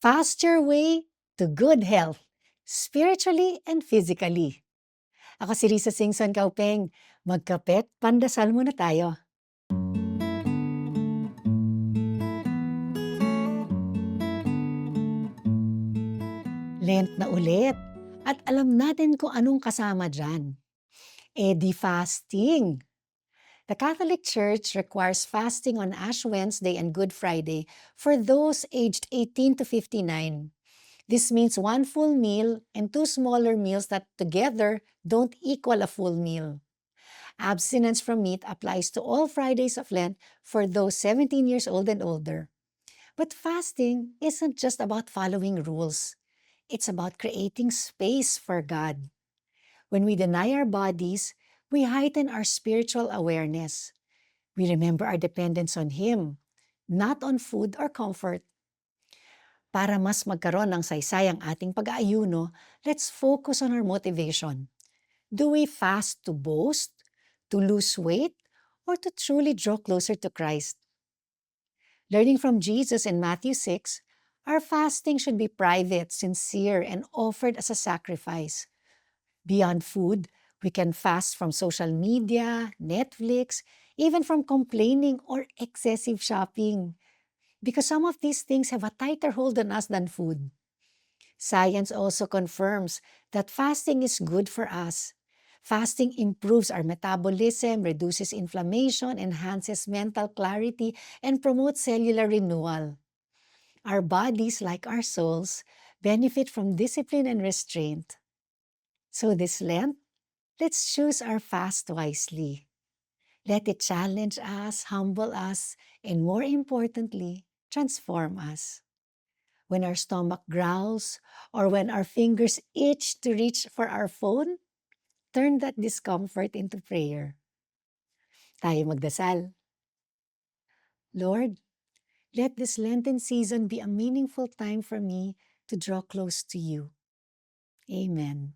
Fast your way to good health, spiritually and physically. Ako si Risa Singson Kaupeng. Magkapet, pandasal muna tayo. Lent na ulit. At alam natin kung anong kasama dyan. Di fasting. The Catholic Church requires fasting on Ash Wednesday and Good Friday for those aged 18 to 59. This means one full meal and two smaller meals that together don't equal a full meal. Abstinence from meat applies to all Fridays of Lent for those 17 years old and older. But fasting isn't just about following rules. It's about creating space for God. When we deny our bodies, we heighten our spiritual awareness. We remember our dependence on Him, not on food or comfort. Para mas magkaroon ng saysay ang ating pag-aayuno, let's focus on our motivation. Do we fast to boast, to lose weight, or to truly draw closer to Christ? Learning from Jesus in Matthew 6, our fasting should be private, sincere, and offered as a sacrifice. Beyond food, we can fast from social media, Netflix, even from complaining or excessive shopping. Because some of these things have a tighter hold on us than food. Science also confirms that fasting is good for us. Fasting improves our metabolism, reduces inflammation, enhances mental clarity, and promotes cellular renewal. Our bodies, like our souls, benefit from discipline and restraint. So this Lent, let's choose our fast wisely. Let it challenge us, humble us, and more importantly, transform us. When our stomach growls or when our fingers itch to reach for our phone, turn that discomfort into prayer. Tayo magdasal. Lord, let this Lenten season be a meaningful time for me to draw close to you. Amen.